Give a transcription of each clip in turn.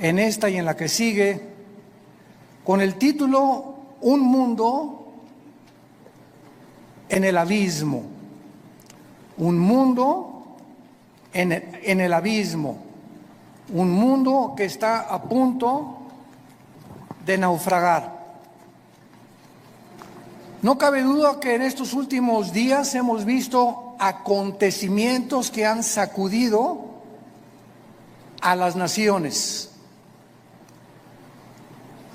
en esta y en la que sigue, con el título Un mundo en el abismo. Un mundo en el abismo. Un mundo que está a punto de naufragar. No cabe duda que en estos últimos días hemos visto acontecimientos que han sacudido a las naciones.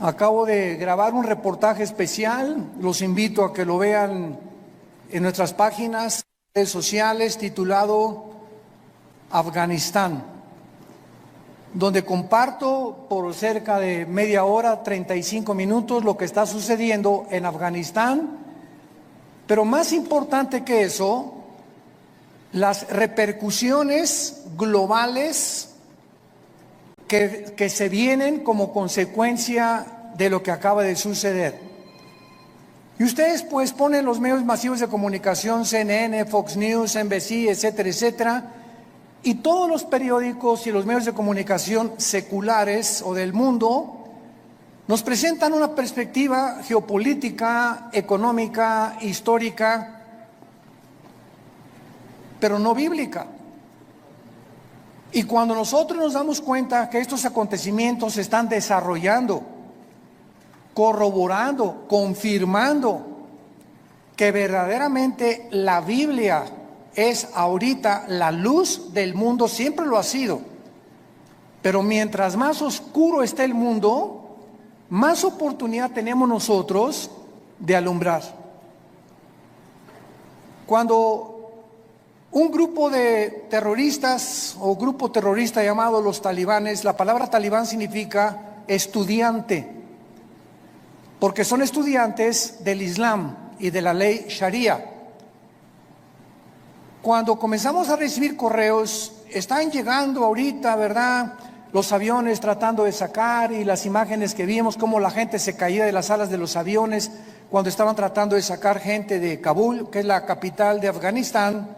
Acabo de grabar un reportaje especial, los invito a que lo vean en nuestras páginas, redes sociales, titulado Afganistán, donde comparto por cerca de media hora, 35 minutos, lo que está sucediendo en Afganistán, pero más importante que eso, las repercusiones globales que se vienen como consecuencia de lo que acaba de suceder. Y ustedes pues ponen los medios masivos de comunicación, CNN, Fox News, NBC, etcétera, etcétera, y todos los periódicos y los medios de comunicación seculares o del mundo nos presentan una perspectiva geopolítica, económica, histórica, pero no bíblica. Y cuando nosotros nos damos cuenta que estos acontecimientos se están desarrollando, corroborando, confirmando que verdaderamente la Biblia es ahorita la luz del mundo, siempre lo ha sido, pero mientras más oscuro esté el mundo, más oportunidad tenemos nosotros de alumbrar. Cuando un grupo de terroristas o grupo terrorista llamado los talibanes, la palabra talibán significa estudiante, porque son estudiantes del Islam y de la ley Sharia. Cuando comenzamos a recibir correos, están llegando ahorita, ¿verdad?, los aviones tratando de sacar, y las imágenes que vimos, cómo la gente se caía de las alas de los aviones cuando estaban tratando de sacar gente de Kabul, que es la capital de Afganistán.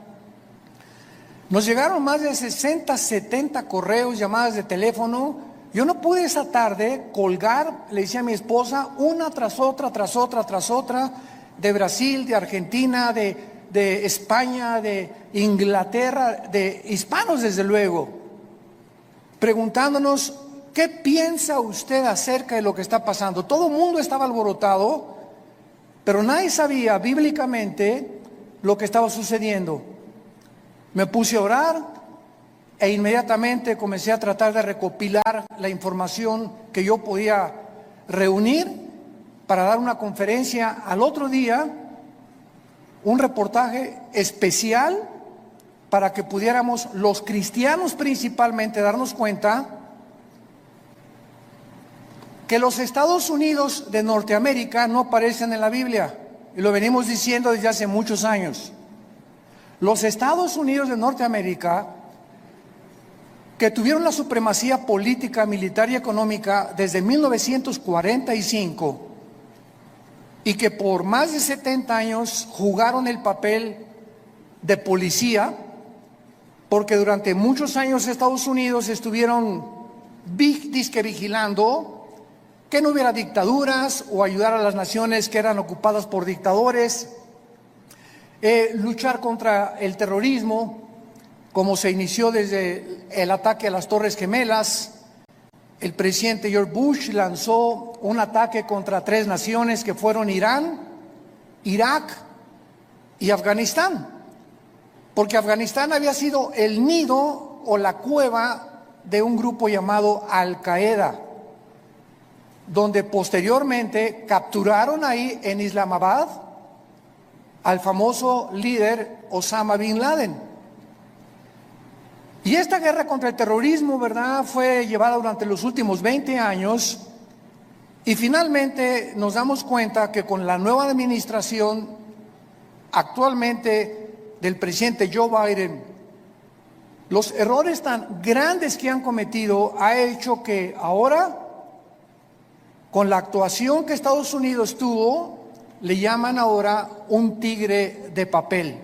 Nos llegaron más de 60, 70 correos, llamadas de teléfono. Yo no pude esa tarde colgar, le decía a mi esposa, una tras otra, de Brasil, de Argentina, de España, de Inglaterra, de hispanos desde luego, preguntándonos, ¿qué piensa usted acerca de lo que está pasando? Todo el mundo estaba alborotado, pero nadie sabía bíblicamente lo que estaba sucediendo. Me puse a orar e inmediatamente comencé a tratar de recopilar la información que yo podía reunir para dar una conferencia al otro día, un reportaje especial para que pudiéramos los cristianos principalmente darnos cuenta que los Estados Unidos de Norteamérica no aparecen en la Biblia, y lo venimos diciendo desde hace muchos años. Los Estados Unidos de Norteamérica, que tuvieron la supremacía política, militar y económica desde 1945 y que por más de 70 años jugaron el papel de policía, porque durante muchos años Estados Unidos estuvieron disque vigilando que no hubiera dictaduras o ayudar a las naciones que eran ocupadas por dictadores, luchar contra el terrorismo, como se inició desde el ataque a las Torres Gemelas. El presidente George Bush lanzó un ataque contra 3 naciones que fueron Irán, Irak y Afganistán, porque Afganistán había sido el nido o la cueva de un grupo llamado Al-Qaeda, donde posteriormente capturaron ahí en Islamabad al famoso líder Osama Bin Laden. Y esta guerra contra el terrorismo, ¿verdad?, fue llevada durante los últimos 20 años, y finalmente nos damos cuenta que con la nueva administración actualmente del presidente Joe Biden, los errores tan grandes que han cometido ha hecho que ahora, con la actuación que Estados Unidos tuvo, le llaman ahora un tigre de papel.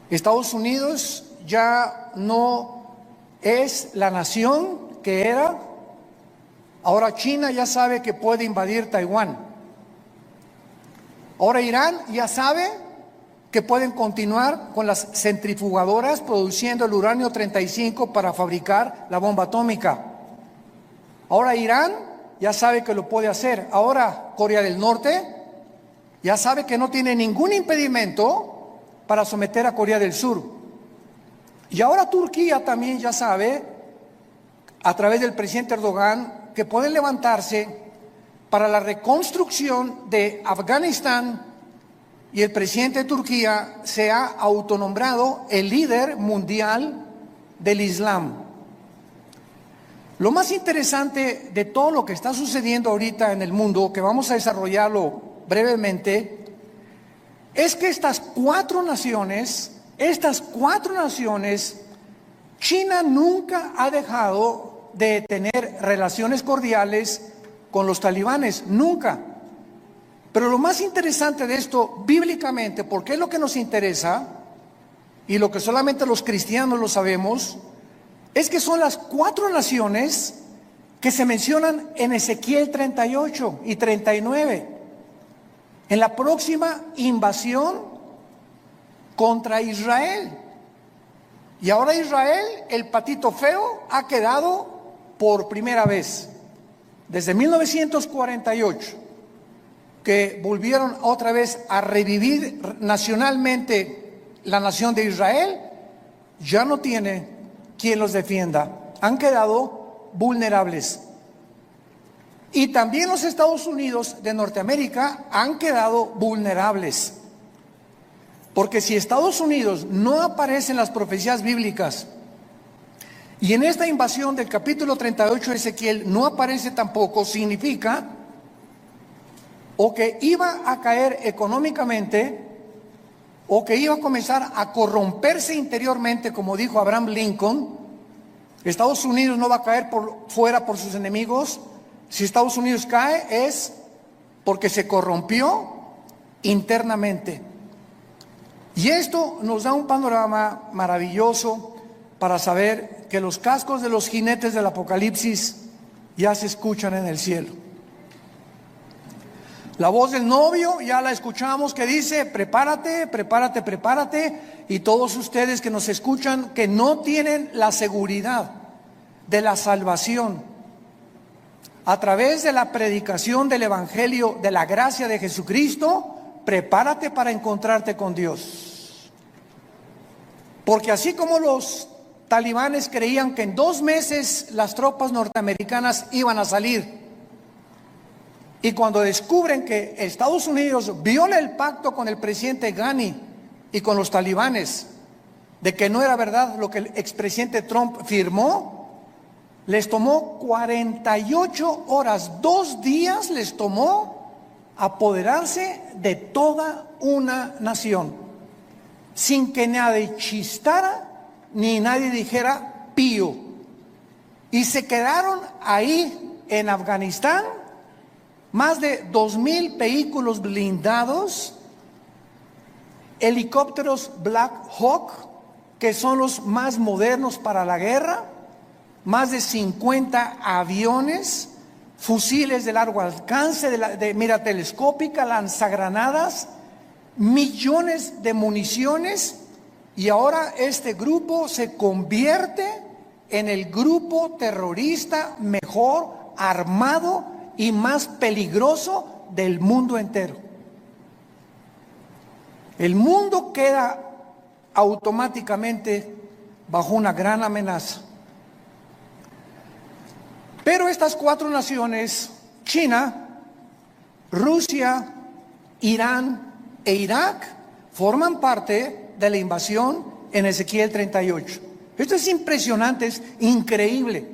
Estados Unidos ya no es la nación que era Ahora China ya sabe que puede invadir Taiwán. Ahora Irán ya sabe que pueden continuar con las centrifugadoras produciendo el uranio 35 para fabricar la bomba atómica. Ahora Irán ya sabe que lo puede hacer. Ahora Corea del Norte ya sabe que no tiene ningún impedimento para someter a Corea del Sur. Y ahora Turquía también ya sabe, a través del presidente Erdogan, que pueden levantarse para la reconstrucción de Afganistán, y el presidente de Turquía se ha autonombrado el líder mundial del Islam. Lo más interesante de todo lo que está sucediendo ahorita en el mundo, que vamos a desarrollarlo brevemente, es que estas cuatro naciones, China nunca ha dejado de tener relaciones cordiales con los talibanes, nunca. Pero lo más interesante de esto, bíblicamente, porque es lo que nos interesa, y lo que solamente los cristianos lo sabemos, es que son las cuatro naciones que se mencionan en Ezequiel 38 y 39, en la próxima invasión contra Israel. Y ahora Israel, el patito feo, ha quedado por primera vez, desde 1948, que volvieron otra vez a revivir nacionalmente la nación de Israel, ya no tiene quien los defienda. Han quedado vulnerables. Y también los Estados Unidos de Norteamérica han quedado vulnerables. Porque si Estados Unidos no aparece en las profecías bíblicas, y en esta invasión del capítulo 38 de Ezequiel no aparece tampoco, significa o que iba a caer económicamente, o que iba a comenzar a corromperse interiormente, como dijo Abraham Lincoln. Estados Unidos no va a caer fuera por sus enemigos. Si Estados Unidos cae es porque se corrompió internamente. Y esto nos da un panorama maravilloso para saber que los cascos de los jinetes del Apocalipsis ya se escuchan en el cielo. La voz del novio ya la escuchamos, que dice: prepárate, prepárate, prepárate. Y todos ustedes que nos escuchan, que no tienen la seguridad de la salvación a través de la predicación del Evangelio de la gracia de Jesucristo, prepárate para encontrarte con Dios. Porque así como los talibanes creían que en 2 meses las tropas norteamericanas iban a salir, y cuando descubren que Estados Unidos viola el pacto con el presidente Ghani y con los talibanes, de que no era verdad lo que el expresidente Trump firmó, les tomó 48 horas, 2 días les tomó apoderarse de toda una nación, sin que nadie chistara ni nadie dijera pío. Y se quedaron ahí en Afganistán más de 2,000 vehículos blindados, helicópteros Black Hawk, que son los más modernos para la guerra, más de 50 aviones, fusiles de largo alcance, de mira telescópica, lanzagranadas, millones de municiones. Y ahora este grupo se convierte en el grupo terrorista mejor armado y más peligroso del mundo entero. El mundo queda automáticamente bajo una gran amenaza. Pero estas 4 naciones, China, Rusia, Irán e Irak, forman parte de la invasión en Ezequiel 38. Esto es impresionante, es increíble.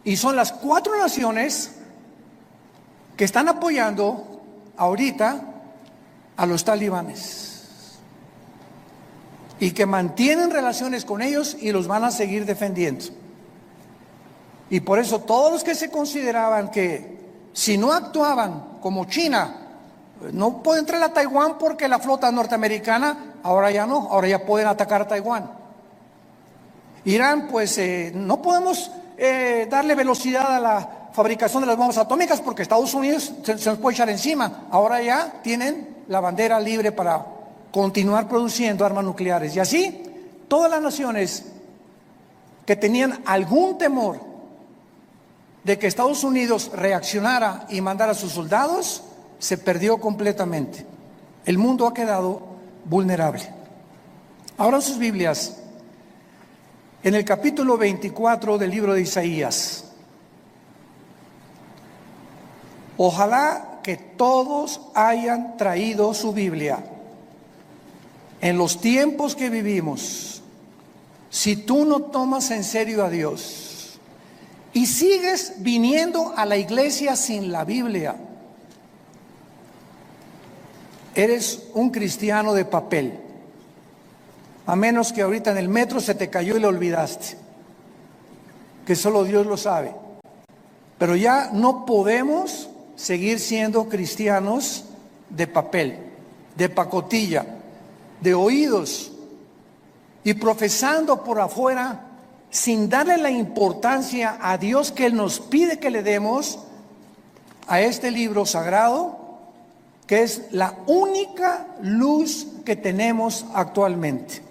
Y son las 4 naciones que están apoyando ahorita a los talibanes y que mantienen relaciones con ellos y los van a seguir defendiendo. Y por eso todos los que se consideraban que si no actuaban como China, no puede entrar a Taiwán porque la flota norteamericana, ahora ya no, ahora ya pueden atacar a Taiwán. Irán, pues no podemos darle velocidad fabricación de las bombas atómicas porque Estados Unidos se nos puede echar encima. Ahora ya tienen la bandera libre para continuar produciendo armas nucleares. Y así, todas las naciones que tenían algún temor de que Estados Unidos reaccionara y mandara a sus soldados, se perdió completamente. El mundo ha quedado vulnerable. Ahora sus Biblias, en el capítulo 24 del libro de Isaías. Ojalá que todos hayan traído su Biblia. En los tiempos que vivimos, si tú no tomas en serio a Dios y sigues viniendo a la iglesia sin la Biblia, eres un cristiano de papel. A menos que ahorita en el metro se te cayó y lo olvidaste, que solo Dios lo sabe. Pero ya no podemos seguir siendo cristianos de papel, de pacotilla, de oídos, y profesando por afuera sin darle la importancia a Dios que Él nos pide que le demos a este libro sagrado, que es la única luz que tenemos actualmente.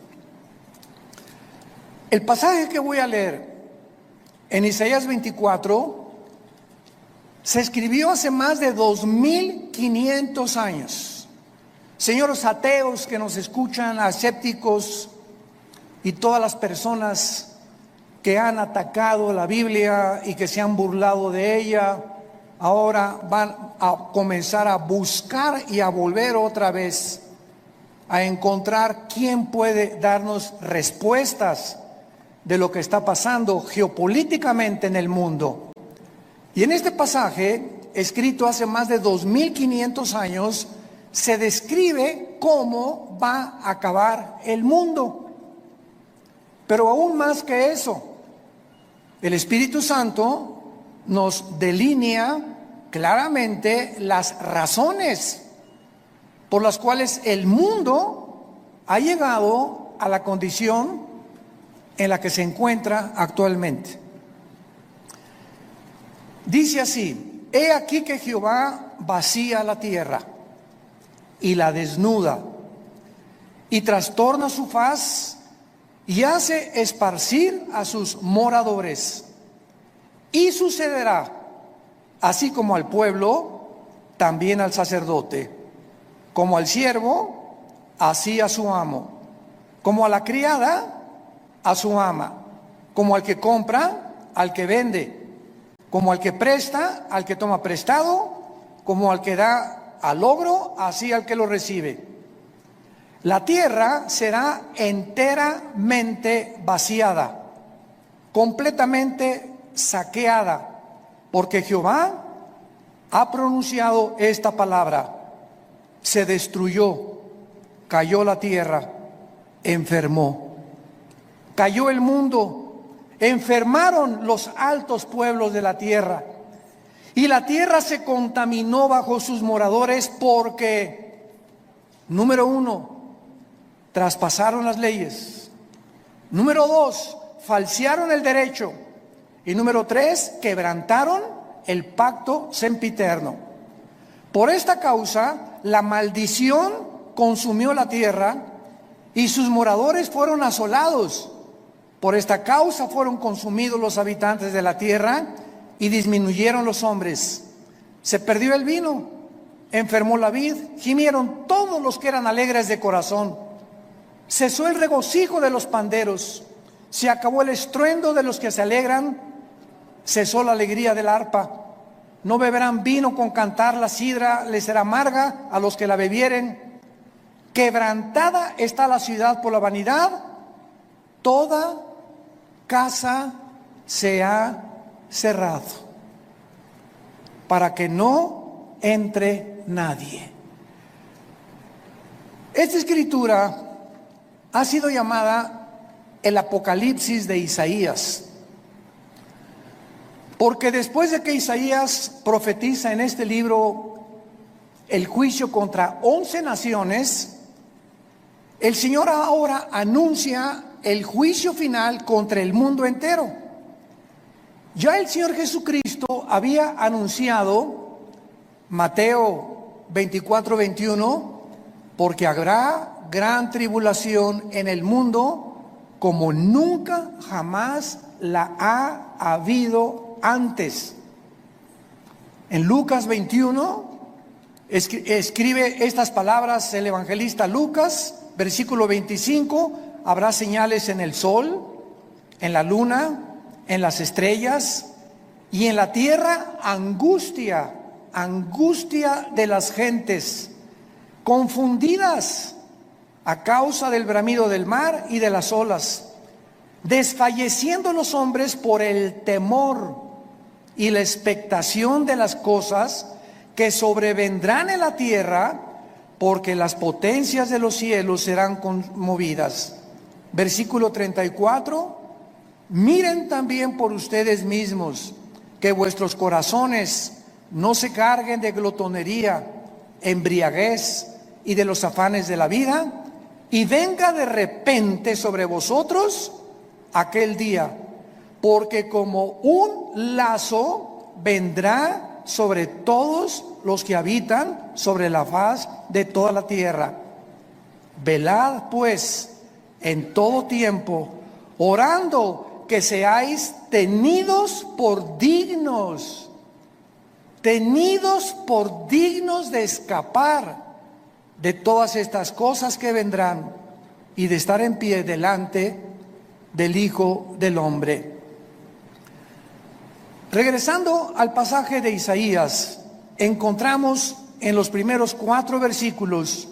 El pasaje que voy a leer en Isaías 24 se escribió hace más de 2500 años. Señores ateos que nos escuchan, escépticos y todas las personas que han atacado la Biblia y que se han burlado de ella, ahora van a comenzar a buscar y a volver otra vez a encontrar quién puede darnos respuestas de lo que está pasando geopolíticamente en el mundo. Y en este pasaje, escrito hace más de 2500 años, se describe cómo va a acabar el mundo. Pero aún más que eso, el Espíritu Santo nos delinea claramente las razones por las cuales el mundo ha llegado a la condición en la que se encuentra actualmente. Dice así: he aquí que Jehová vacía la tierra y la desnuda, y trastorna su faz, y hace esparcir a sus moradores. Y sucederá, así como al pueblo, también al sacerdote, como al siervo, así a su amo, como a la criada, a su ama, como al que compra, al que vende, como al que presta, al que toma prestado, como al que da al logro, así al que lo recibe. La tierra será enteramente vaciada, completamente saqueada, porque Jehová ha pronunciado esta palabra: se destruyó, cayó la tierra, enfermó. Cayó el mundo, enfermaron los altos pueblos de la tierra, y la tierra se contaminó bajo sus moradores porque, número 1, traspasaron las leyes. Número 2, falsearon el derecho. Y número 3, quebrantaron el pacto sempiterno. Por esta causa, la maldición consumió la tierra y sus moradores fueron asolados. Por esta causa fueron consumidos los habitantes de la tierra y disminuyeron los hombres. Se perdió el vino, enfermó la vid, gimieron todos los que eran alegres de corazón. Cesó el regocijo de los panderos, se acabó el estruendo de los que se alegran, cesó la alegría del arpa. No beberán vino con cantar, la sidra les será amarga a los que la bebieren. Quebrantada está la ciudad por la vanidad, toda casa se ha cerrado, para que no entre nadie. Esta escritura ha sido llamada el Apocalipsis de Isaías, porque después de que Isaías profetiza en este libro el juicio contra 11 naciones, el Señor ahora anuncia el juicio final contra el mundo entero. Ya el Señor Jesucristo había anunciado, Mateo 24:21, porque habrá gran tribulación en el mundo como nunca jamás la ha habido antes. En Lucas 21 escribe estas palabras el evangelista Lucas, versículo 25: habrá señales en el sol, en la luna, en las estrellas, y en la tierra angustia de las gentes, confundidas a causa del bramido del mar y de las olas, desfalleciendo los hombres por el temor y la expectación de las cosas que sobrevendrán en la tierra, porque las potencias de los cielos serán conmovidas. Versículo 34: miren también por ustedes mismos, que vuestros corazones no se carguen de glotonería, embriaguez y de los afanes de la vida, y venga de repente sobre vosotros aquel día, porque como un lazo vendrá sobre todos los que habitan sobre la faz de toda la tierra. Velad pues en todo tiempo, orando que seáis tenidos por dignos de escapar de todas estas cosas que vendrán y de estar en pie delante del Hijo del Hombre. Regresando al pasaje de Isaías, encontramos en los primeros 4 versículos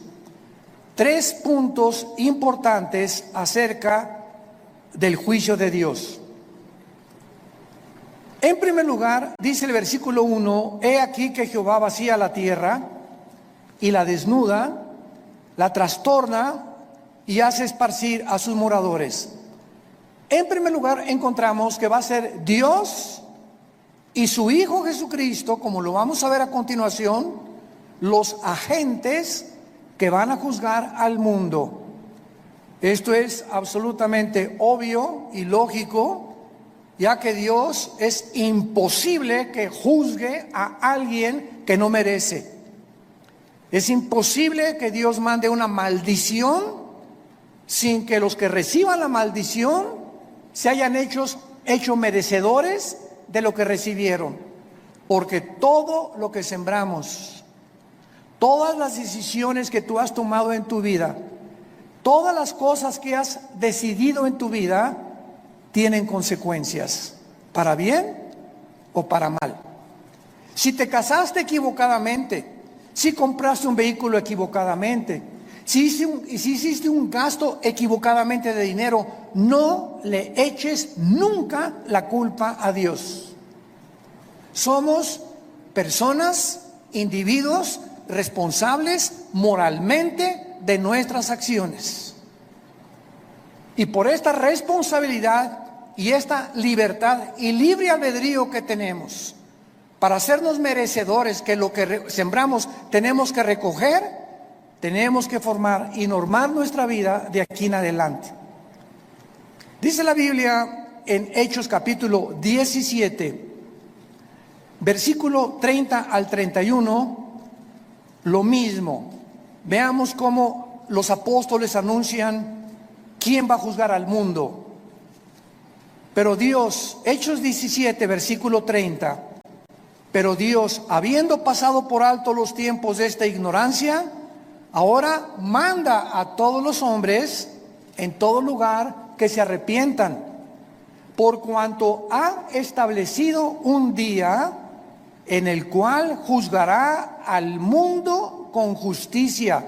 3 puntos importantes acerca del juicio de Dios. En primer lugar, dice el versículo 1: he aquí que Jehová vacía la tierra y la desnuda, la trastorna y hace esparcir a sus moradores. En primer lugar, encontramos que va a ser Dios y su Hijo Jesucristo, como lo vamos a ver a continuación, los agentes que van a juzgar al mundo. Esto es absolutamente obvio y lógico, ya que Dios es imposible que juzgue a alguien que no merece. Es imposible que Dios mande una maldición sin que los que reciban la maldición se hayan hecho merecedores de lo que recibieron. Porque todo lo que sembramos, todas las decisiones que tú has tomado en tu vida, todas las cosas que has decidido en tu vida, tienen consecuencias, para bien o para mal. Si te casaste equivocadamente, si compraste un vehículo equivocadamente, si hiciste un gasto equivocadamente de dinero, no le eches nunca la culpa a Dios. Somos personas, individuos responsables moralmente de nuestras acciones. Y por esta responsabilidad y esta libertad y libre albedrío que tenemos para hacernos merecedores que lo que sembramos tenemos que recoger, tenemos que formar y normar nuestra vida de aquí en adelante. Dice la Biblia en Hechos capítulo 17, versículo 30 al 31, lo mismo. Veamos cómo los apóstoles anuncian quién va a juzgar al mundo. Pero Dios, Hechos 17, versículo 30, pero Dios, habiendo pasado por alto los tiempos de esta ignorancia, ahora manda a todos los hombres en todo lugar que se arrepientan, por cuanto ha establecido un día en el cual juzgará al mundo con justicia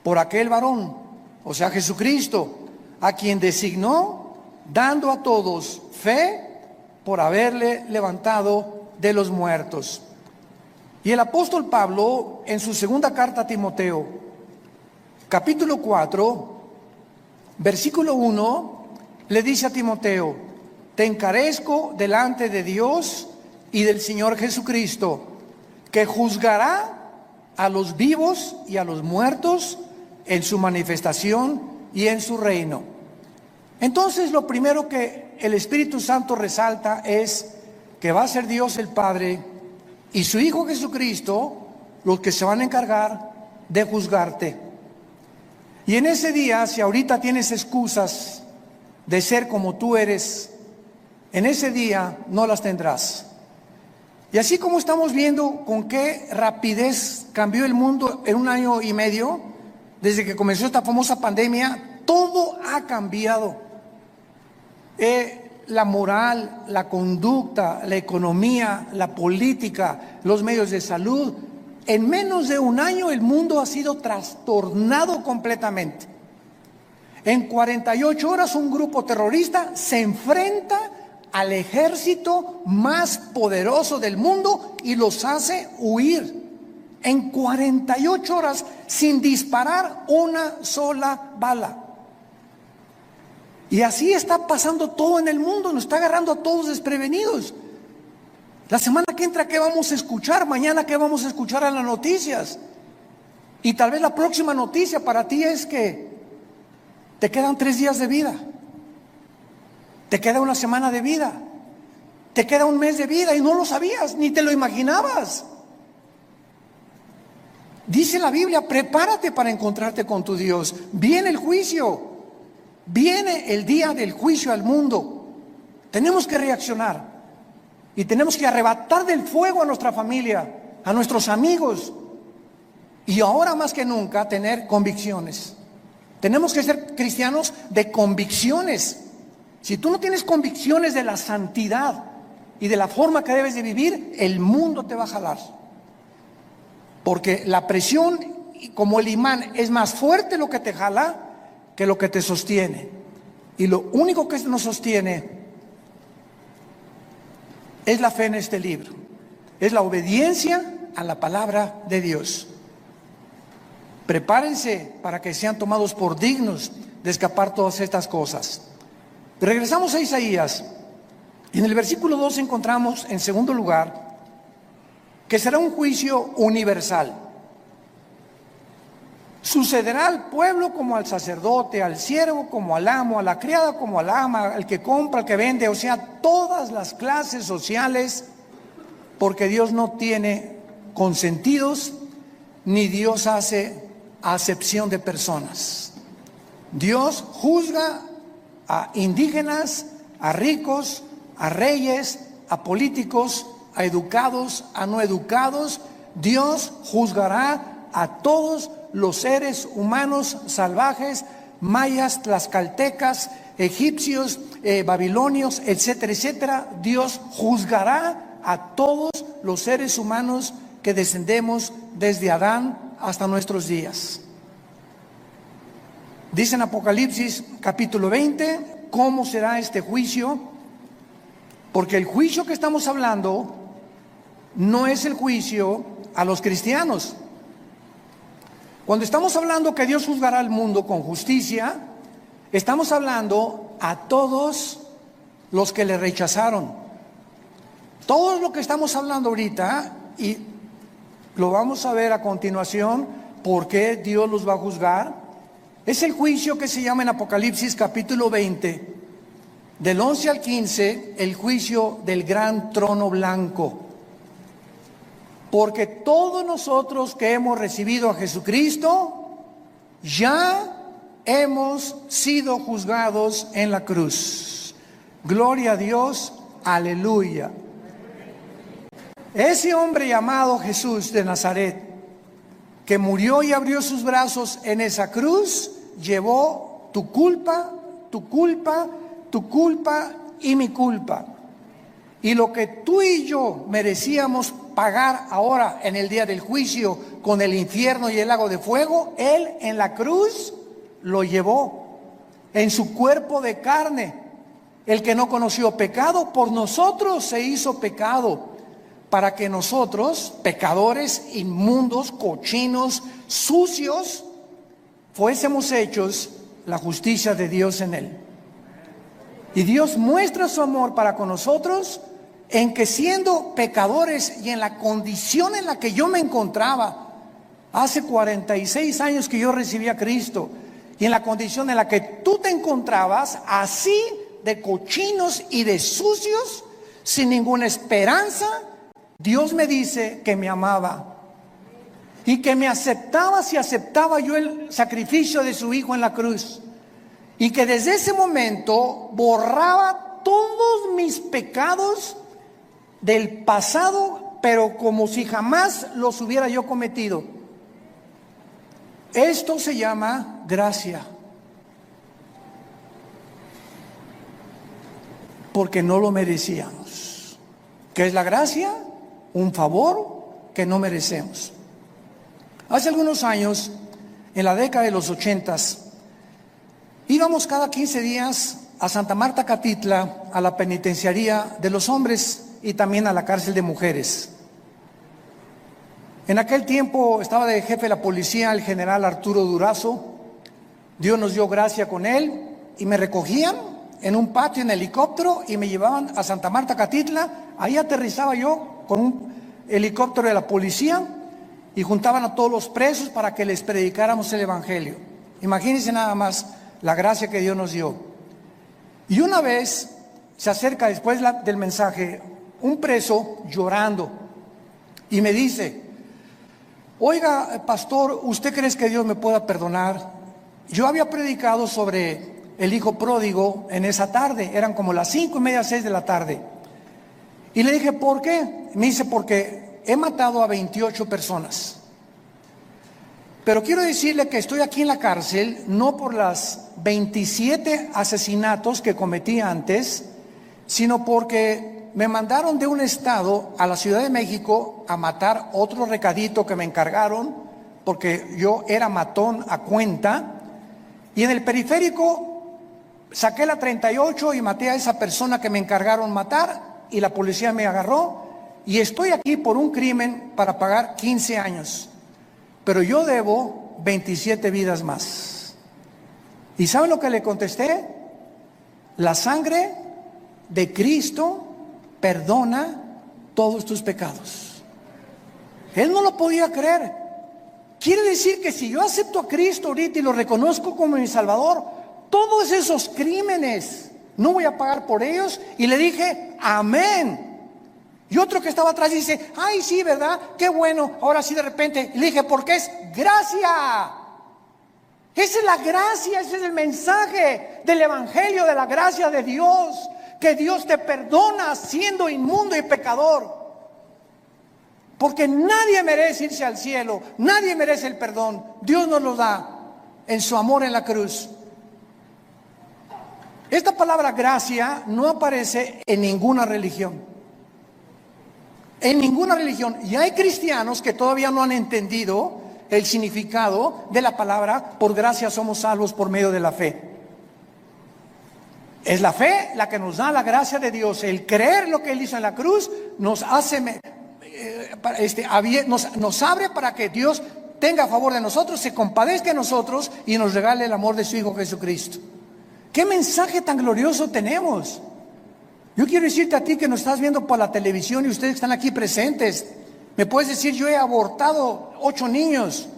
por aquel varón, o sea Jesucristo, a quien designó, dando a todos fe por haberle levantado de los muertos. Y el apóstol Pablo, en su segunda carta a Timoteo, capítulo 4, versículo 1, le dice a Timoteo: te encarezco delante de Dios y del Señor Jesucristo, que juzgará a los vivos y a los muertos en su manifestación y en su reino. Entonces, lo primero que el Espíritu Santo resalta es que va a ser Dios el Padre y su Hijo Jesucristo los que se van a encargar de juzgarte. Y en ese día, si ahorita tienes excusas de ser como tú eres, en ese día no las tendrás. Y así como estamos viendo con qué rapidez cambió el mundo en 1 año y medio, desde que comenzó esta famosa pandemia, todo ha cambiado. La moral, la conducta, la economía, la política, los medios de salud. En menos de 1 año el mundo ha sido trastornado completamente. En 48 horas un grupo terrorista se enfrenta al ejército más poderoso del mundo y los hace huir. En 48 horas sin disparar una sola bala. Y así está pasando todo en el mundo, nos está agarrando a todos desprevenidos. La semana que entra, ¿qué vamos a escuchar? Mañana, ¿qué vamos a escuchar en las noticias? Y tal vez la próxima noticia para ti es que te quedan 3 días de vida, te queda 1 semana de vida, te queda 1 mes de vida y no lo sabías, ni te lo imaginabas. Dice la Biblia, prepárate para encontrarte con tu Dios. Viene el juicio. Viene el día del juicio al mundo. Tenemos que reaccionar y tenemos que arrebatar del fuego a nuestra familia, a nuestros amigos, y ahora más que nunca tener convicciones. Tenemos que ser cristianos de convicciones. Si tú no tienes convicciones de la santidad y de la forma que debes de vivir, el mundo te va a jalar, porque la presión, como el imán, es más fuerte lo que te jala que lo que te sostiene. Y lo único que nos sostiene es la fe en este libro, es la obediencia a la palabra de Dios. Prepárense para que sean tomados por dignos de escapar todas estas cosas. Regresamos a Isaías. En el versículo 2 encontramos, en segundo lugar, que será un juicio universal. Sucederá al pueblo como al sacerdote, al siervo como al amo, a la criada como al ama, al que compra, al que vende, o sea, todas las clases sociales, porque Dios no tiene consentidos, ni Dios hace acepción de personas. Dios juzga a indígenas, a ricos, a reyes, a políticos, a educados, a no educados. Dios juzgará a todos los seres humanos salvajes, mayas, tlaxcaltecas, egipcios, babilonios, etcétera, etcétera. Dios juzgará a todos los seres humanos que descendemos desde Adán hasta nuestros días. Dice en Apocalipsis capítulo 20 cómo será este juicio, porque el juicio que estamos hablando no es el juicio a los cristianos. Cuando estamos hablando que Dios juzgará al mundo con justicia, estamos hablando a todos los que le rechazaron. Todo lo que estamos hablando ahorita, y lo vamos a ver a continuación, por qué Dios los va a juzgar, es el juicio que se llama en Apocalipsis capítulo 20, del 11 al 15, el juicio del gran trono blanco. Porque todos nosotros que hemos recibido a Jesucristo, ya hemos sido juzgados en la cruz. Gloria a Dios, aleluya. Ese hombre llamado Jesús de Nazaret, que murió y abrió sus brazos en esa cruz, llevó tu culpa, tu culpa, tu culpa y mi culpa. Y lo que tú y yo merecíamos pagar ahora en el día del juicio con el infierno y el lago de fuego, Él en la cruz lo llevó en su cuerpo de carne. El que no conoció pecado, por nosotros se hizo pecado, para que nosotros, pecadores, inmundos, cochinos, sucios, fuésemos hechos la justicia de Dios en Él. Y Dios muestra su amor para con nosotros en que, siendo pecadores y en la condición en la que yo me encontraba hace 46 años que yo recibí a Cristo, y en la condición en la que tú te encontrabas, así de cochinos y de sucios, sin ninguna esperanza, Dios me dice que me amaba y que me aceptaba si aceptaba yo el sacrificio de su Hijo en la cruz, y que desde ese momento borraba todos mis pecados del pasado, pero como si jamás los hubiera yo cometido. Esto se llama gracia, porque no lo merecíamos. ¿Qué es la gracia? Un favor que no merecemos. Hace algunos años, en la década de los 80s, íbamos cada 15 días a Santa Marta Catitla, a la penitenciaría de los hombres y también a la cárcel de mujeres. En aquel tiempo estaba de jefe de la policía el general Arturo Durazo. Dios nos dio gracia con él y me recogían en un patio en helicóptero y me llevaban a Santa Marta Catitla. Ahí aterrizaba yo con un helicóptero de la policía y juntaban a todos los presos para que les predicáramos el evangelio. Imagínense nada más la gracia que Dios nos dio. Y una vez se acerca después del mensaje un preso llorando y me dice: oiga, pastor, ¿usted cree que Dios me pueda perdonar? Yo había predicado sobre el hijo pródigo en esa tarde, eran como las 5:30, 6 de la tarde. Y le dije, ¿por qué? Me dice, porque he matado a 28 personas. Pero quiero decirle que estoy aquí en la cárcel no por las 27 asesinatos que cometí antes, sino porque me mandaron de un estado a la Ciudad de México a matar otro recadito que me encargaron, porque yo era matón a cuenta, y en el periférico saqué la 38 y maté a esa persona que me encargaron matar, y la policía me agarró, y estoy aquí por un crimen para pagar 15 años. Pero yo debo 27 vidas más. ¿Y saben lo que le contesté? La sangre de Cristo perdona todos tus pecados. Él no lo podía creer. Quiere decir que si yo acepto a Cristo ahorita y lo reconozco como mi Salvador, todos esos crímenes no voy a pagar por ellos. Y le dije, amén. Y otro que estaba atrás dice, ay, sí, ¿verdad? Qué bueno. Ahora sí, de repente, le dije, porque es gracia. Esa es la gracia, ese es el mensaje del evangelio, de la gracia de Dios. Que Dios te perdona siendo inmundo y pecador. Porque nadie merece irse al cielo, nadie merece el perdón. Dios nos lo da en su amor en la cruz. Esta palabra gracia no aparece en ninguna religión. En ninguna religión. Y hay cristianos que todavía no han entendido el significado de la palabra por gracia somos salvos por medio de la fe. Es la fe la que nos da la gracia de Dios. El creer lo que Él hizo en la cruz nos hace, nos abre para que Dios tenga a favor de nosotros, se compadezca de nosotros y nos regale el amor de su Hijo Jesucristo. ¿Qué mensaje tan glorioso tenemos? Yo quiero decirte a ti que nos estás viendo por la televisión y ustedes están aquí presentes. Me puedes decir, yo he abortado 8 niños,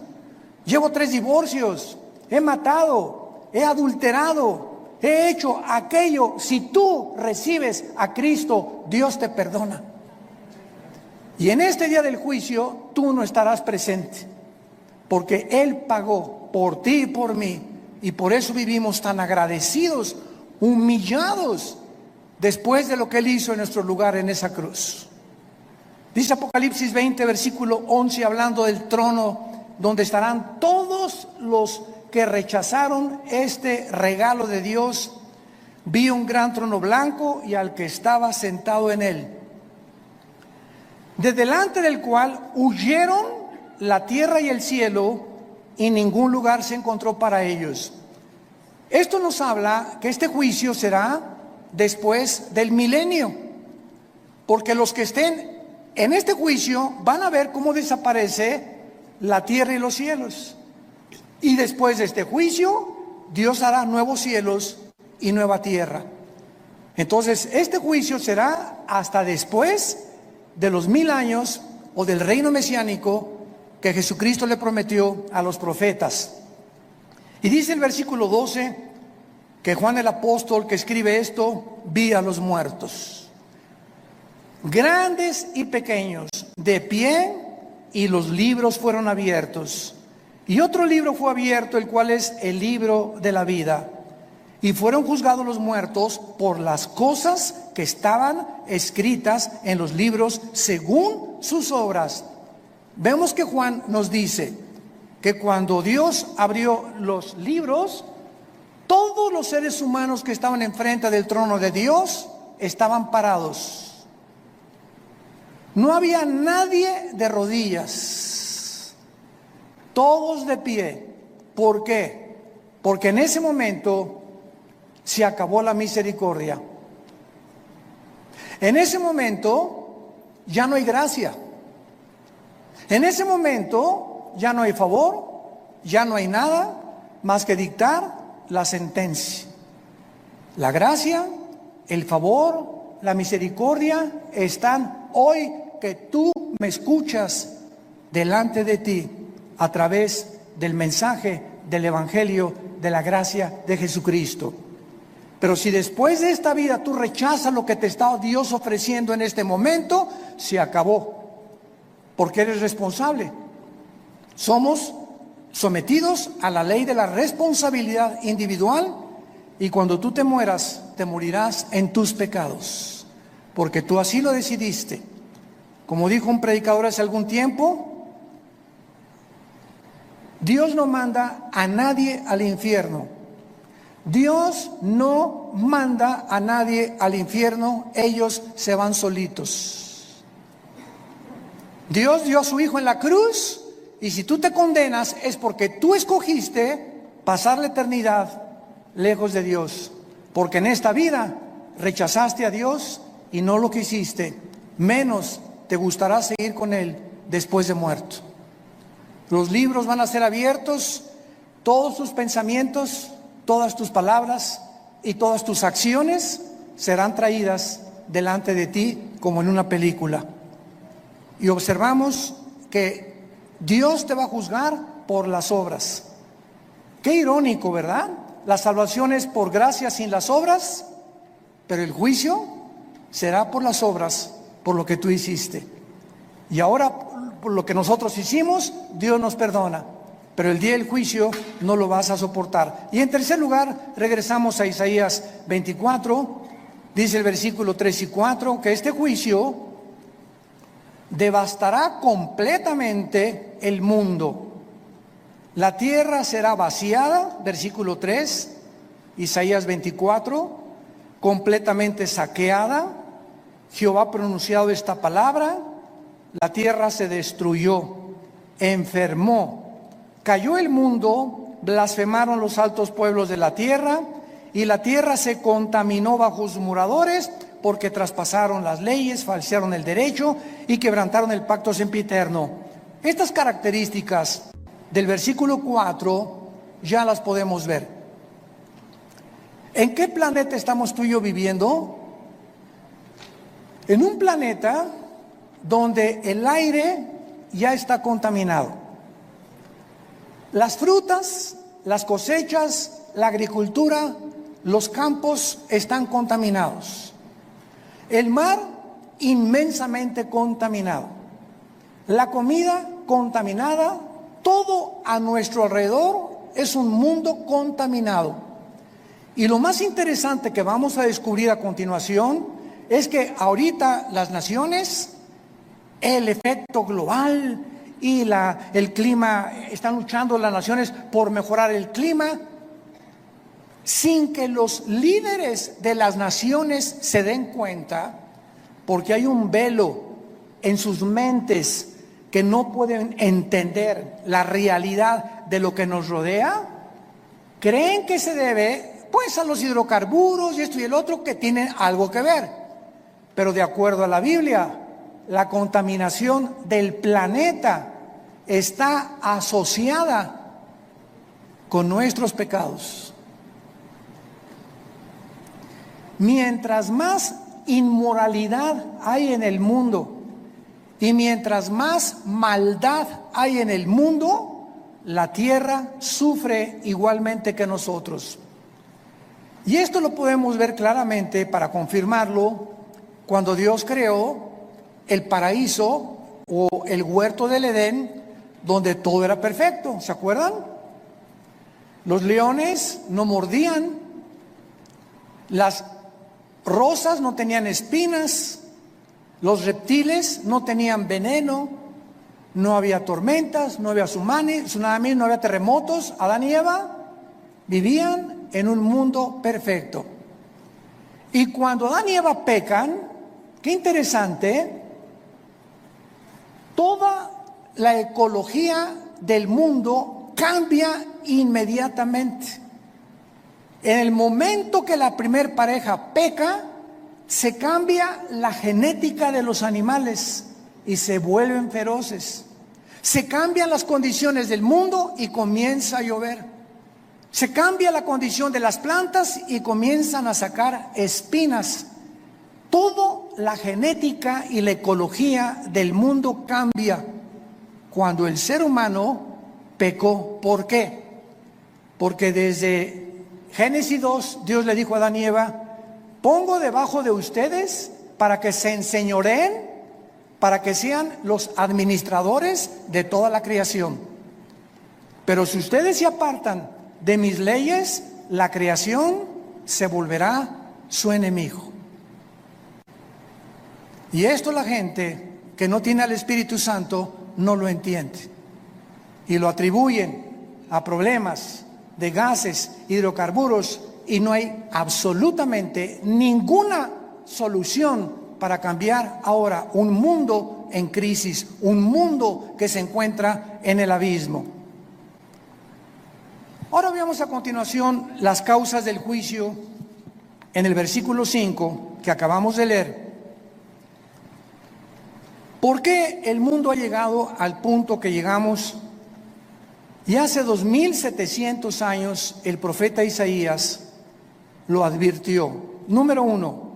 llevo 3 divorcios, he matado, he adulterado, he hecho aquello. Si tú recibes a Cristo, Dios te perdona. Y en este día del juicio, tú no estarás presente, porque Él pagó por ti y por mí. Y por eso vivimos tan agradecidos, humillados, después de lo que Él hizo en nuestro lugar en esa cruz. Dice Apocalipsis 20, versículo 11, hablando del trono donde estarán todos los que rechazaron este regalo de Dios. Vi un gran trono blanco y al que estaba sentado en él, de delante del cual huyeron la tierra y el cielo, y ningún lugar se encontró para ellos. Esto nos habla que este juicio será después del milenio, porque los que estén en este juicio van a ver cómo desaparece la tierra y los cielos. Y después de este juicio, Dios hará nuevos cielos y nueva tierra. Entonces, este juicio será hasta después de los 1000 años o del reino mesiánico que Jesucristo le prometió a los profetas. Y dice el versículo 12 que Juan el apóstol que escribe esto, vi a los muertos, grandes y pequeños, de pie, y los libros fueron abiertos. Y otro libro fue abierto, el cual es el libro de la vida. Y fueron juzgados los muertos por las cosas que estaban escritas en los libros según sus obras. Vemos que Juan nos dice que cuando Dios abrió los libros, todos los seres humanos que estaban enfrente del trono de Dios estaban parados. No había nadie de rodillas, todos de pie. ¿Por qué? Porque en ese momento se acabó la misericordia. En ese momento ya no hay gracia. En ese momento ya no hay favor, ya no hay nada más que dictar la sentencia. La gracia, el favor, la misericordia están hoy que tú me escuchas delante de ti a través del mensaje del Evangelio de la gracia de Jesucristo. Pero si después de esta vida tú rechazas lo que te está Dios ofreciendo en este momento, se acabó, porque eres responsable. Somos sometidos a la ley de la responsabilidad individual, y cuando tú te mueras, te morirás en tus pecados, porque tú así lo decidiste. Como dijo un predicador hace algún tiempo, Dios no manda a nadie al infierno. Dios no manda a nadie al infierno, ellos se van solitos. Dios dio a su Hijo en la cruz, y si tú te condenas es porque tú escogiste pasar la eternidad lejos de Dios, porque en esta vida rechazaste a Dios y no lo quisiste, menos te gustará seguir con Él después de muerto. Los libros van a ser abiertos, todos tus pensamientos, todas tus palabras y todas tus acciones serán traídas delante de ti como en una película. Y observamos que Dios te va a juzgar por las obras. Qué irónico, ¿verdad? La salvación es por gracia sin las obras, pero el juicio será por las obras, por lo que tú hiciste. Y ahora, por lo que nosotros hicimos, Dios nos perdona, pero el día del juicio no lo vas a soportar. Y en tercer lugar, regresamos a Isaías 24, dice el versículo 3 y 4, que este juicio devastará completamente el mundo. La tierra será vaciada, versículo 3, Isaías 24, completamente saqueada. Jehová ha pronunciado esta palabra: la tierra se destruyó, enfermó, cayó el mundo, blasfemaron los altos pueblos de la tierra, y la tierra se contaminó bajo sus moradores, porque traspasaron las leyes, falsearon el derecho y quebrantaron el pacto sempiterno. Estas características del versículo 4 ya las podemos ver. ¿En qué planeta estamos tú y yo viviendo? En un planeta donde el aire ya está contaminado. Las frutas, las cosechas, la agricultura, los campos están contaminados. El mar inmensamente contaminado. La comida contaminada. Todo a nuestro alrededor es un mundo contaminado. Y lo más interesante que vamos a descubrir a continuación es que ahorita las naciones, el efecto global y el clima, están luchando las naciones por mejorar el clima, sin que los líderes de las naciones se den cuenta, porque hay un velo en sus mentes que no pueden entender la realidad de lo que nos rodea. Creen que se debe pues a los hidrocarburos y esto y el otro, que tienen algo que ver, pero de acuerdo a la Biblia, la contaminación del planeta está asociada con nuestros pecados. Mientras más inmoralidad hay en el mundo y mientras más maldad hay en el mundo, la tierra sufre igualmente que nosotros. Y esto lo podemos ver claramente para confirmarlo cuando Dios creó el paraíso o el huerto del Edén, donde todo era perfecto. ¿Se acuerdan? Los leones no mordían, las rosas no tenían espinas, los reptiles no tenían veneno, no había tormentas, no había tsunamis, no había terremotos. Adán y Eva vivían en un mundo perfecto. Y cuando Adán y Eva pecan, qué interesante, toda la ecología del mundo cambia inmediatamente. En el momento que la primer pareja peca, se cambia la genética de los animales y se vuelven feroces. Se cambian las condiciones del mundo y comienza a llover. Se cambia la condición de las plantas y comienzan a sacar espinas. Toda la genética y la ecología del mundo cambia cuando el ser humano pecó. ¿Por qué? Porque desde Génesis 2, Dios le dijo a Adán y Eva: pongo debajo de ustedes para que se enseñoreen, para que sean los administradores de toda la creación. Pero si ustedes se apartan de mis leyes, la creación se volverá su enemigo. Y esto la gente que no tiene al Espíritu Santo no lo entiende. Y lo atribuyen a problemas de gases, hidrocarburos, y no hay absolutamente ninguna solución para cambiar ahora un mundo en crisis, un mundo que se encuentra en el abismo. Ahora veamos a continuación las causas del juicio en el versículo 5 que acabamos de leer. ¿Por qué el mundo ha llegado al punto que llegamos? Y hace 2700 años el profeta Isaías lo advirtió. Número 1,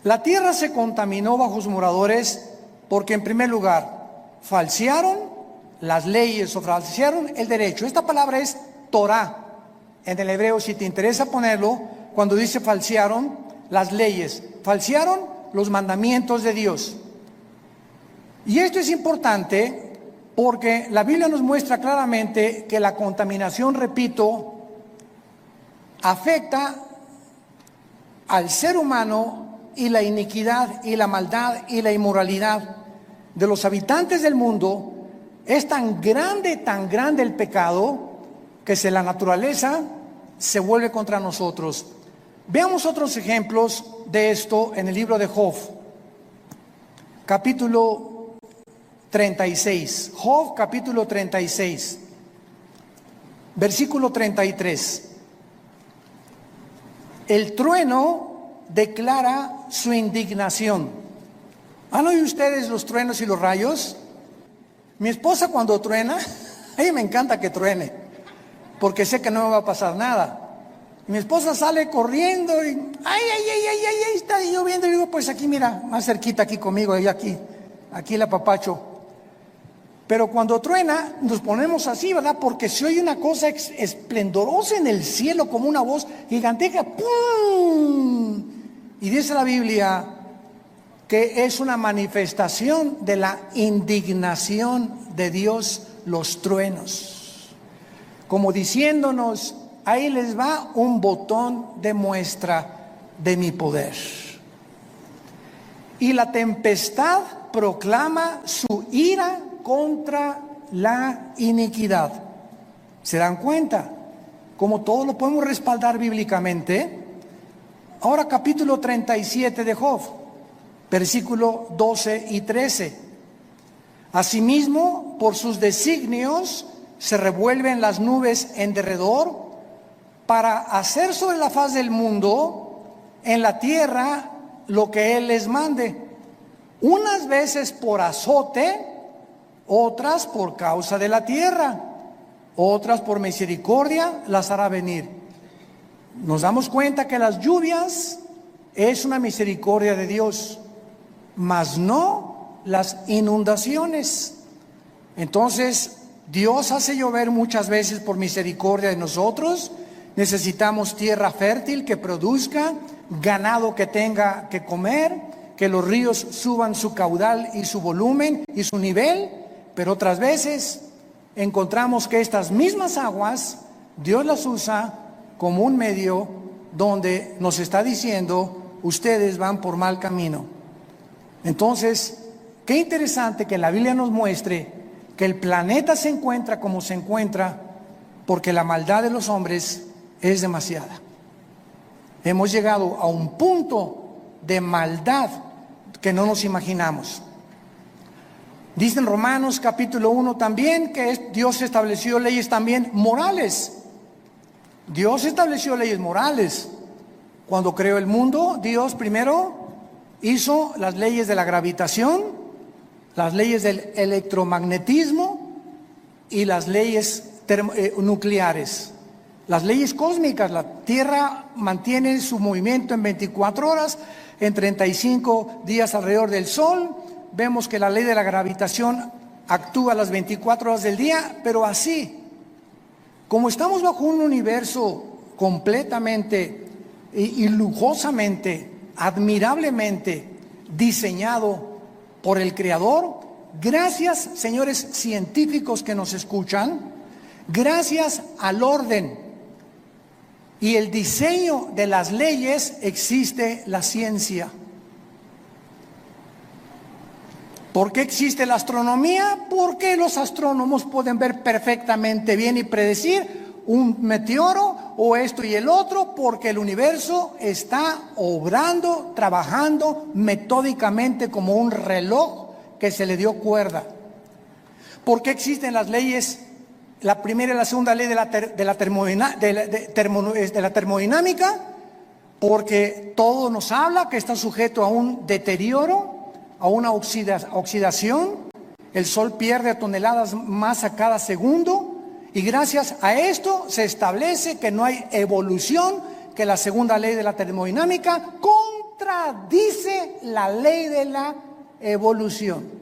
la tierra se contaminó bajo sus moradores porque, en primer lugar, falsearon las leyes o falsearon el derecho. Esta palabra es Torah en el hebreo, si te interesa ponerlo, cuando dice falsearon las leyes, falsearon los mandamientos de Dios. Y esto es importante porque la Biblia nos muestra claramente que la contaminación, repito, afecta al ser humano, y la iniquidad y la maldad y la inmoralidad de los habitantes del mundo es tan grande el pecado, que la naturaleza se vuelve contra nosotros. Veamos otros ejemplos de esto en el libro de Job, capítulo 36. Job, capítulo 36, versículo 33. El trueno declara su indignación. ¿Han oído ustedes los truenos y los rayos? Mi esposa, cuando truena, a mí me encanta que truene, porque sé que no me va a pasar nada. Mi esposa sale corriendo y ay, está lloviendo. Y digo, pues aquí, mira, más cerquita aquí conmigo, y aquí la papacho. Pero cuando truena, nos ponemos así, ¿verdad? Porque se oye una cosa esplendorosa en el cielo, como una voz gigantesca. ¡Pum! Y dice la Biblia que es una manifestación de la indignación de Dios los truenos, como diciéndonos: ahí les va un botón de muestra de mi poder. Y la tempestad proclama su ira contra la iniquidad. ¿Se dan cuenta? Como todo lo podemos respaldar bíblicamente. Ahora capítulo 37 de Job, versículo 12 y 13. Asimismo, por sus designios se revuelven las nubes en derredor, para hacer sobre la faz del mundo, en la tierra, lo que Él les mande. Unas veces por azote, otras por causa de la tierra, otras por misericordia las hará venir. Nos damos cuenta que las lluvias es una misericordia de Dios, mas no las inundaciones. Entonces, Dios hace llover muchas veces por misericordia de nosotros. Necesitamos tierra fértil que produzca, ganado que tenga que comer, que los ríos suban su caudal y su volumen y su nivel, pero otras veces encontramos que estas mismas aguas Dios las usa como un medio donde nos está diciendo: ustedes van por mal camino. Entonces, qué interesante que la Biblia nos muestre que el planeta se encuentra como se encuentra porque la maldad de los hombres es demasiada. Hemos llegado a un punto de maldad que no nos imaginamos. Dice en Romanos capítulo 1 también que Dios estableció leyes también morales. Dios estableció leyes morales. Cuando creó el mundo, Dios primero hizo las leyes de la gravitación, las leyes del electromagnetismo y las leyes nucleares. Las leyes cósmicas: la Tierra mantiene su movimiento en 24 horas, en 35 días alrededor del Sol. Vemos que la ley de la gravitación actúa las 24 horas del día, pero así, como estamos bajo un universo completamente y lujosamente, admirablemente diseñado por el Creador, gracias, señores científicos que nos escuchan, gracias al orden y el diseño de las leyes, existe la ciencia. ¿Por qué existe la astronomía? Porque los astrónomos pueden ver perfectamente bien y predecir un meteoro o esto y el otro, porque el universo está obrando, trabajando metódicamente como un reloj que se le dio cuerda. ¿Por qué existen las leyes? La primera y la segunda ley de la termodinámica, porque todo nos habla que está sujeto a un deterioro, a una oxidación. El Sol pierde toneladas masa cada segundo, y gracias a esto se establece que no hay evolución, que la segunda ley de la termodinámica contradice la ley de la evolución.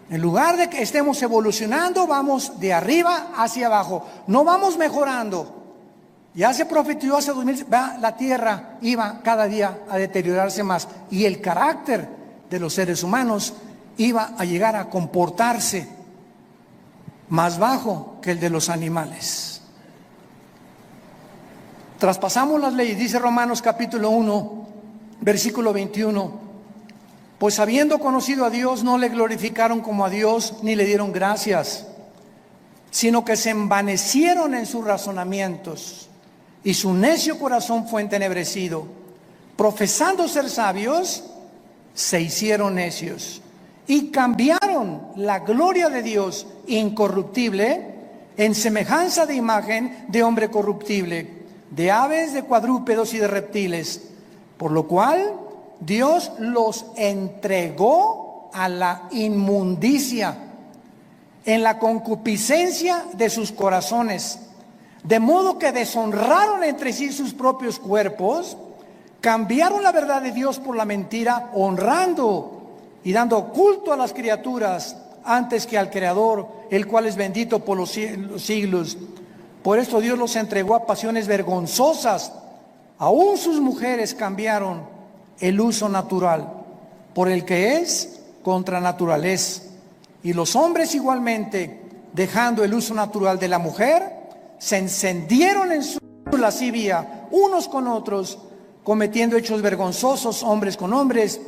En lugar de que estemos evolucionando, vamos de arriba hacia abajo, no vamos mejorando. Ya se profetizó hace 2000, la tierra iba cada día a deteriorarse más, y el carácter de los seres humanos iba a llegar a comportarse más bajo que el de los animales. Traspasamos las leyes, dice Romanos capítulo 1, versículo 21. Pues habiendo conocido a Dios, no le glorificaron como a Dios, ni le dieron gracias, sino que se envanecieron en sus razonamientos, y su necio corazón fue entenebrecido. Profesando ser sabios, se hicieron necios, y cambiaron la gloria de Dios incorruptible en semejanza de imagen de hombre corruptible, de aves, de cuadrúpedos y de reptiles, por lo cual Dios los entregó a la inmundicia en la concupiscencia de sus corazones, de modo que deshonraron entre sí sus propios cuerpos, cambiaron la verdad de Dios por la mentira, honrando y dando culto a las criaturas antes que al Creador, el cual es bendito por los siglos. Por esto Dios los entregó a pasiones vergonzosas. Aún sus mujeres cambiaron el uso natural por el que es contra naturaleza, y los hombres igualmente, dejando el uso natural de la mujer, se encendieron en su lascivia unos con otros, cometiendo hechos vergonzosos hombres con hombres,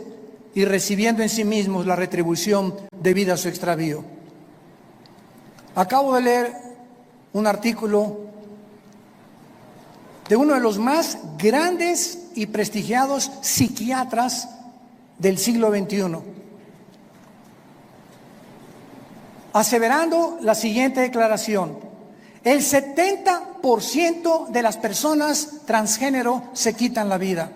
y recibiendo en sí mismos la retribución debida a su extravío. Acabo de leer un artículo de uno de los más grandes y prestigiados psiquiatras del siglo XXI, aseverando la siguiente declaración: el 70% de las personas transgénero se quitan la vida.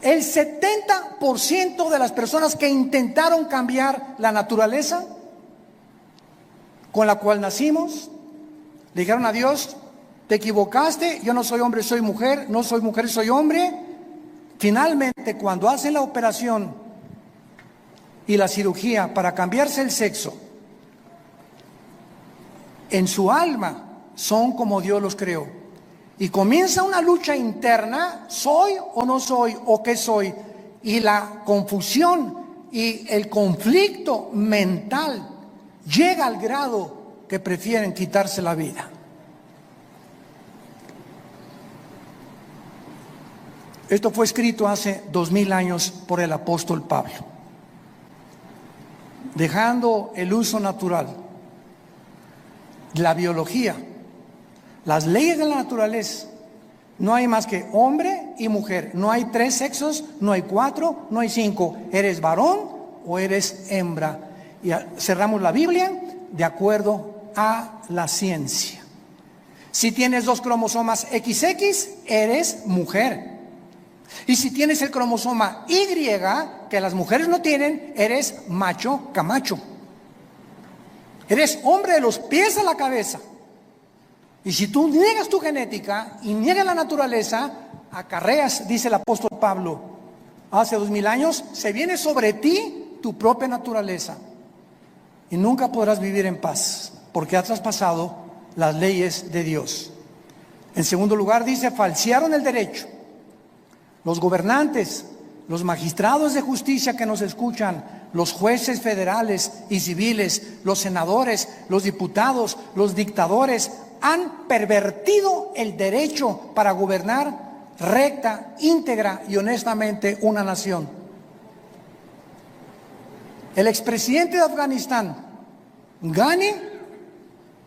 El 70% de las personas que intentaron cambiar la naturaleza con la cual nacimos, le dijeron a Dios: te equivocaste, yo no soy hombre, soy mujer, no soy mujer, soy hombre, Finalmente, cuando hacen la operación y la cirugía para cambiarse el sexo, en su alma son como Dios los creó. Y comienza una lucha interna, ¿soy o no soy? ¿O qué soy? Y la confusión y el conflicto mental llega al grado que prefieren quitarse la vida. Esto fue escrito hace 2000 años por el apóstol Pablo, dejando el uso natural, la biología, las leyes de la naturaleza. No hay más que hombre y mujer. No hay 3 sexos, no hay 4, no hay 5. Eres varón o eres hembra. Y cerramos la Biblia de acuerdo a la ciencia. Si tienes 2 cromosomas XX, eres mujer. Y si tienes el cromosoma Y, que las mujeres no tienen, eres macho camacho. Eres hombre de los pies a la cabeza. Y si tú niegas tu genética y niegas la naturaleza, acarreas, dice el apóstol Pablo, hace 2000 años, se viene sobre ti tu propia naturaleza. Y nunca podrás vivir en paz, porque has traspasado las leyes de Dios. En segundo lugar, dice, falsearon el derecho. Los gobernantes, los magistrados de justicia que nos escuchan, los jueces federales y civiles, los senadores, los diputados, los dictadores, han pervertido el derecho para gobernar recta, íntegra y honestamente una nación. El expresidente de Afganistán, Ghani,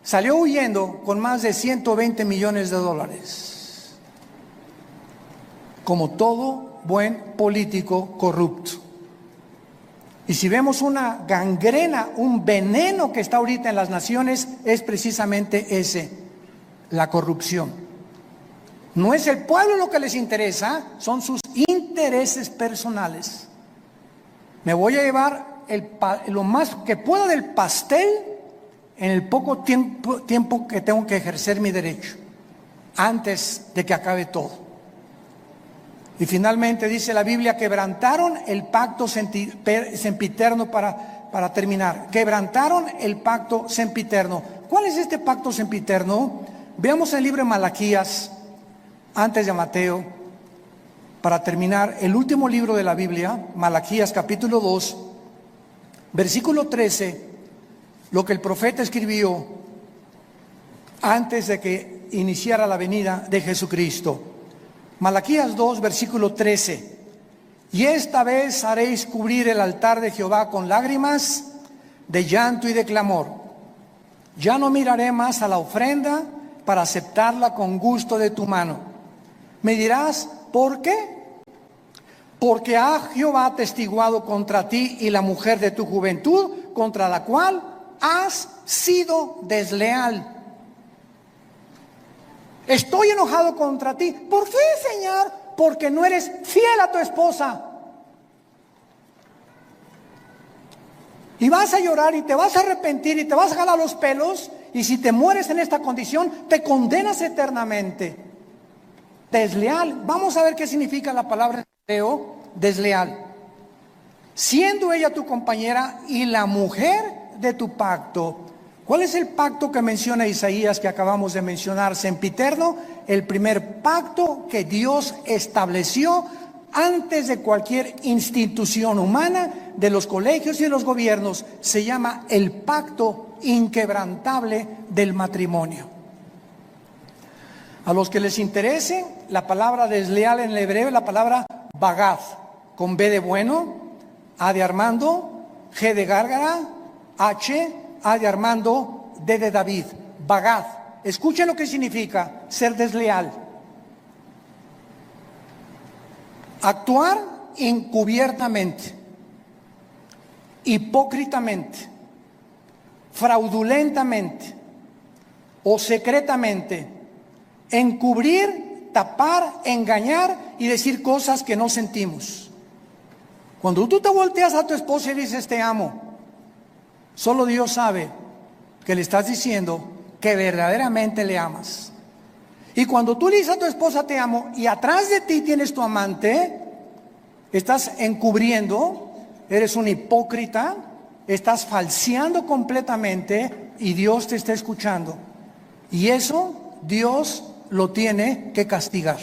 salió huyendo con más de 120 millones de dólares, como todo buen político corrupto. Y si vemos una gangrena, un veneno que está ahorita en las naciones, es precisamente ese, la corrupción. No es el pueblo lo que les interesa, son sus intereses personales. Me voy a llevar lo más que pueda del pastel en el poco tiempo que tengo que ejercer mi derecho, antes de que acabe todo. Y finalmente dice la Biblia, quebrantaron el pacto sempiterno para terminar. Quebrantaron el pacto sempiterno. ¿Cuál es este pacto sempiterno? Veamos el libro de Malaquías, antes de Mateo, para terminar, el último libro de la Biblia, Malaquías capítulo 2, versículo 13, lo que el profeta escribió antes de que iniciara la venida de Jesucristo. Malaquías 2, versículo 13. Y esta vez haréis cubrir el altar de Jehová con lágrimas, de llanto y de clamor. Ya no miraré más a la ofrenda para aceptarla con gusto de tu mano. Me dirás, ¿por qué? Porque ha Jehová atestiguado contra ti y la mujer de tu juventud, contra la cual has sido desleal. Estoy enojado contra ti. ¿Por qué, Señor? Porque no eres fiel a tu esposa. Y vas a llorar y te vas a arrepentir y te vas a jalar los pelos. Y si te mueres en esta condición, te condenas eternamente. Desleal. Vamos a ver qué significa la palabra en hebreo, desleal. Siendo ella tu compañera y la mujer de tu pacto. ¿Cuál es el pacto que menciona Isaías que acabamos de mencionar? Sempiterno, el primer pacto que Dios estableció antes de cualquier institución humana, de los colegios y de los gobiernos. Se llama el pacto inquebrantable del matrimonio. A los que les interese, la palabra desleal en el hebreo es la palabra bagad, con B de bueno, A de Armando, G de Gárgara, H, A de Armando, D de David, bagad. Escuchen lo que significa ser desleal. Actuar encubiertamente, hipócritamente, fraudulentamente o secretamente, encubrir, tapar, engañar y decir cosas que no sentimos. Cuando tú te volteas a tu esposa y dices te amo, solo Dios sabe que le estás diciendo que verdaderamente le amas. Y cuando tú le dices a tu esposa te amo y atrás de ti tienes tu amante, estás encubriendo, eres un hipócrita, estás falseando completamente y Dios te está escuchando. Y eso Dios lo tiene que castigar.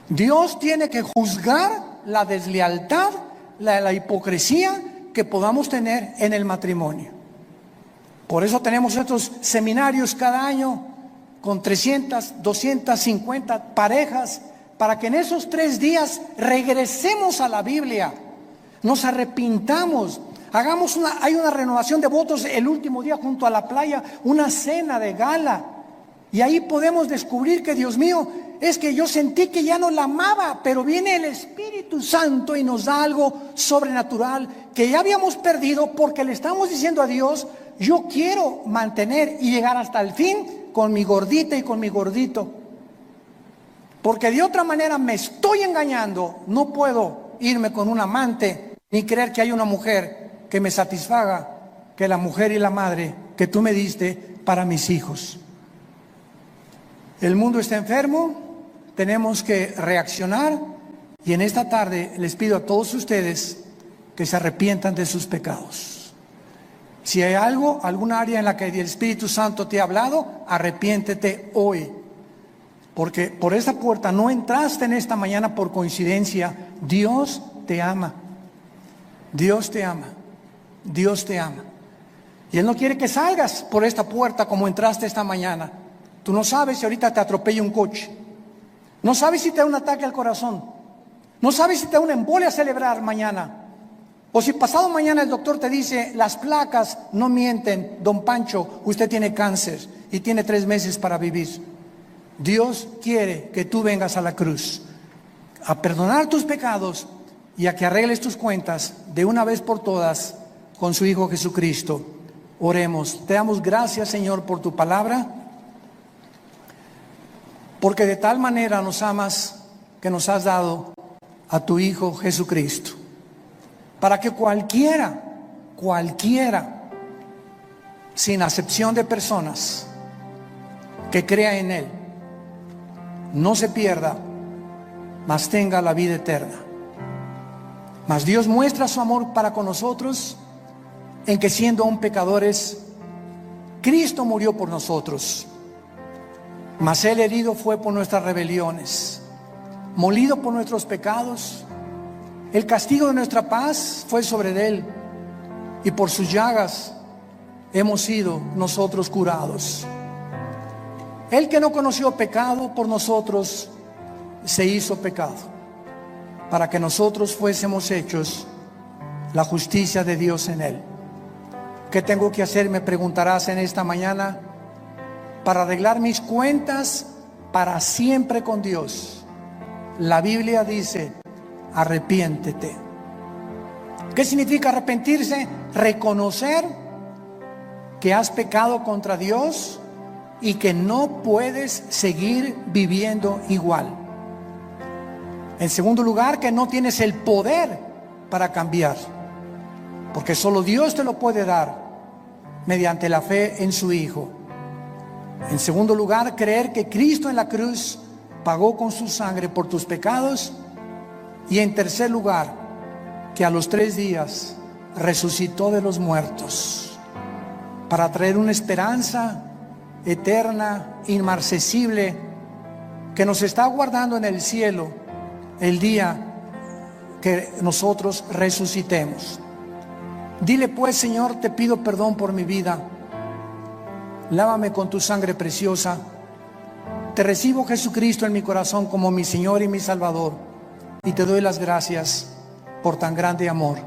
Dios tiene que juzgar la deslealtad, la hipocresía que podamos tener en el matrimonio. Por eso tenemos estos seminarios cada año con 300, 250 parejas, para que en esos 3 días regresemos a la Biblia, nos arrepintamos, hay una renovación de votos el último día junto a la playa, una cena de gala, y ahí podemos descubrir que, Dios mío, es que yo sentí que ya no la amaba, pero viene el Espíritu Santo y nos da algo sobrenatural que ya habíamos perdido, porque le estamos diciendo a Dios: yo quiero mantener y llegar hasta el fin con mi gordita y con mi gordito, porque de otra manera me estoy engañando. No puedo irme con un amante ni creer que hay una mujer que me satisfaga, que la mujer y la madre que tú me diste para mis hijos. El mundo está enfermo, tenemos que reaccionar, y en esta tarde les pido a todos ustedes que se arrepientan de sus pecados. Si hay alguna área en la que el Espíritu Santo te ha hablado, arrepiéntete hoy, porque por esta puerta no entraste en esta mañana por coincidencia. Dios te ama, Dios te ama, Dios te ama, y Él no quiere que salgas por esta puerta como entraste esta mañana. Tú no sabes si ahorita te atropella un coche, no sabes si te da un ataque al corazón, no sabes si te da una embolia cerebral mañana, o si pasado mañana el doctor te dice: las placas no mienten, don Pancho, usted tiene cáncer y tiene 3 meses para vivir. Dios quiere que tú vengas a la cruz a perdonar tus pecados y a que arregles tus cuentas de una vez por todas con su Hijo Jesucristo. Oremos. Te damos gracias, Señor, por tu palabra, porque de tal manera nos amas que nos has dado a tu Hijo Jesucristo, para que cualquiera, sin acepción de personas, que crea en Él, no se pierda, mas tenga la vida eterna. Mas Dios muestra su amor para con nosotros en que, siendo aún pecadores, Cristo murió por nosotros. Mas Él herido fue por nuestras rebeliones, molido por nuestros pecados. El castigo de nuestra paz fue sobre Él, y por sus llagas hemos sido nosotros curados. Él, que no conoció pecado, por nosotros se hizo pecado, para que nosotros fuésemos hechos la justicia de Dios en Él. ¿Qué tengo que hacer?, me preguntarás en esta mañana, para arreglar mis cuentas para siempre con Dios. La Biblia dice: arrepiéntete. ¿Qué significa arrepentirse? Reconocer que has pecado contra Dios y que no puedes seguir viviendo igual. En segundo lugar, que no tienes el poder para cambiar, porque solo Dios te lo puede dar mediante la fe en su Hijo. En segundo lugar, creer que Cristo en la cruz pagó con su sangre por tus pecados. Y en tercer lugar, que a los 3 días resucitó de los muertos para traer una esperanza eterna, inmarcesible, que nos está aguardando en el cielo el día que nosotros resucitemos. Dile pues: Señor, te pido perdón por mi vida, lávame con tu sangre preciosa, te recibo, Jesucristo, en mi corazón como mi Señor y mi Salvador, y te doy las gracias por tan grande amor.